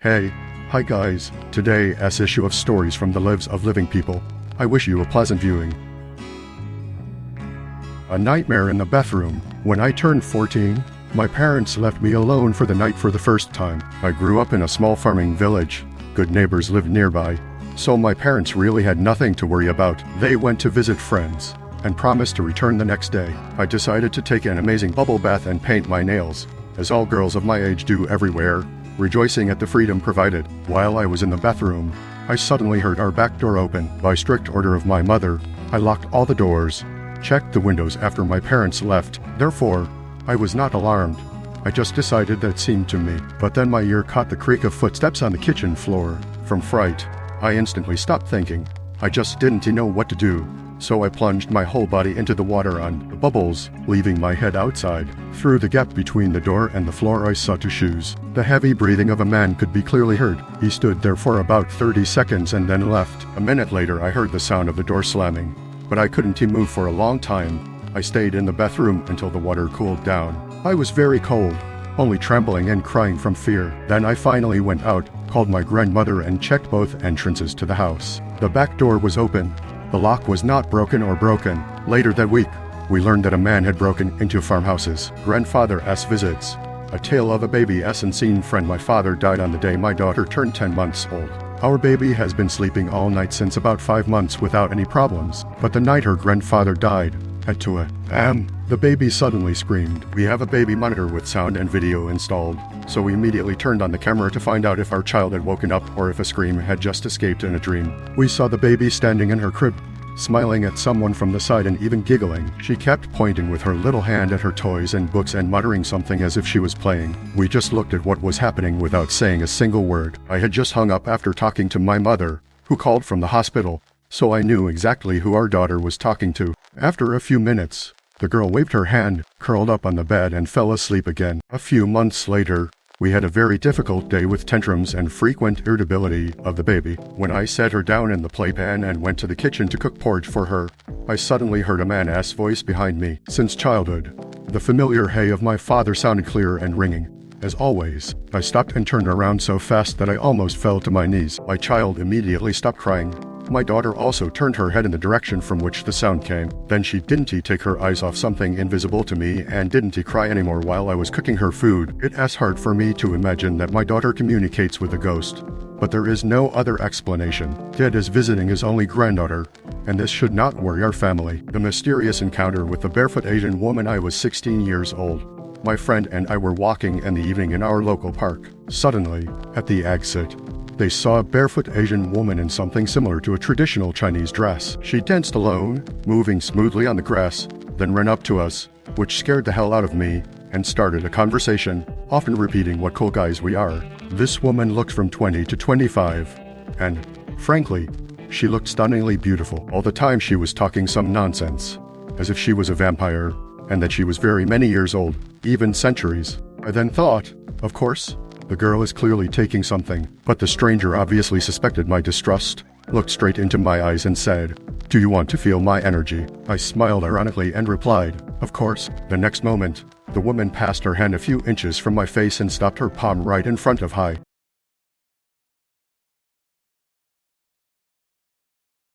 Hey, hi guys, today's issue of Stories from the Lives of Living People. I wish you a pleasant viewing. A nightmare in the bathroom. When I turned 14, my parents left me alone for the night for the first time. I grew up in a small farming village. Good neighbors lived nearby, so my parents really had nothing to worry about. They went to visit friends and promised to return the next day. I decided to take an amazing bubble bath and paint my nails, as all girls of my age do everywhere, rejoicing at the freedom provided. While I was in the bathroom, I suddenly heard our back door open. By strict order of my mother, I locked all the doors, checked the windows after my parents left. Therefore, I was not alarmed. I just decided that seemed to me. But then my ear caught the creak of footsteps on the kitchen floor. From fright, I instantly stopped thinking. I just didn't know what to do. So I plunged my whole body into the water on the bubbles, leaving my head outside. Through the gap between the door and the floor I saw two shoes. The heavy breathing of a man could be clearly heard. He stood there for about 30 seconds and then left. A minute later I heard the sound of the door slamming, but I couldn't move for a long time. I stayed in the bathroom until the water cooled down. I was very cold, only trembling and crying from fear. Then I finally went out, called my grandmother and checked both entrances to the house. The back door was open. The lock was not broken. Later that week, we learned that a man had broken into farmhouses. Grandfather's visits. A tale of a baby's unseen friend. My father died on the day my daughter turned 10 months old. Our baby has been sleeping all night since about 5 months without any problems. But the night her grandfather died, at 2 a.m., the baby suddenly screamed. We have a baby monitor with sound and video installed, so we immediately turned on the camera to find out if our child had woken up or if a scream had just escaped in a dream. We saw the baby standing in her crib, smiling at someone from the side and even giggling. She kept pointing with her little hand at her toys and books and muttering something as if she was playing. We just looked at what was happening without saying a single word. I had just hung up after talking to my mother, who called from the hospital, so I knew exactly who our daughter was talking to. After a few minutes, the girl waved her hand, curled up on the bed and fell asleep again. A few months later, we had a very difficult day with tantrums and frequent irritability of the baby. When I set her down in the playpen and went to the kitchen to cook porridge for her, I suddenly heard a man's voice behind me. Since childhood, the familiar hey of my father sounded clear and ringing. As always, I stopped and turned around so fast that I almost fell to my knees. My child immediately stopped crying. My daughter also turned her head in the direction from which the sound came. Then she didn't take her eyes off something invisible to me and didn't cry anymore while I was cooking her food. It's hard for me to imagine that my daughter communicates with a ghost, but there is no other explanation. Dad is visiting his only granddaughter, and this should not worry our family. The mysterious encounter with the barefoot Asian woman. I was 16 years old. My friend and I were walking in the evening in our local park. Suddenly, at the exit, they saw a barefoot Asian woman in something similar to a traditional Chinese dress. She danced alone, moving smoothly on the grass, then ran up to us, which scared the hell out of me, and started a conversation, often repeating what cool guys we are. This woman looked from 20 to 25, and, frankly, she looked stunningly beautiful. All the time she was talking some nonsense, as if she was a vampire, and that she was very many years old, even centuries. I then thought, of course, the girl is clearly taking something, but the stranger obviously suspected my distrust, looked straight into my eyes and said, "Do you want to feel my energy?" I smiled ironically and replied, "Of course." The next moment, the woman passed her hand a few inches from my face and stopped her palm right in front of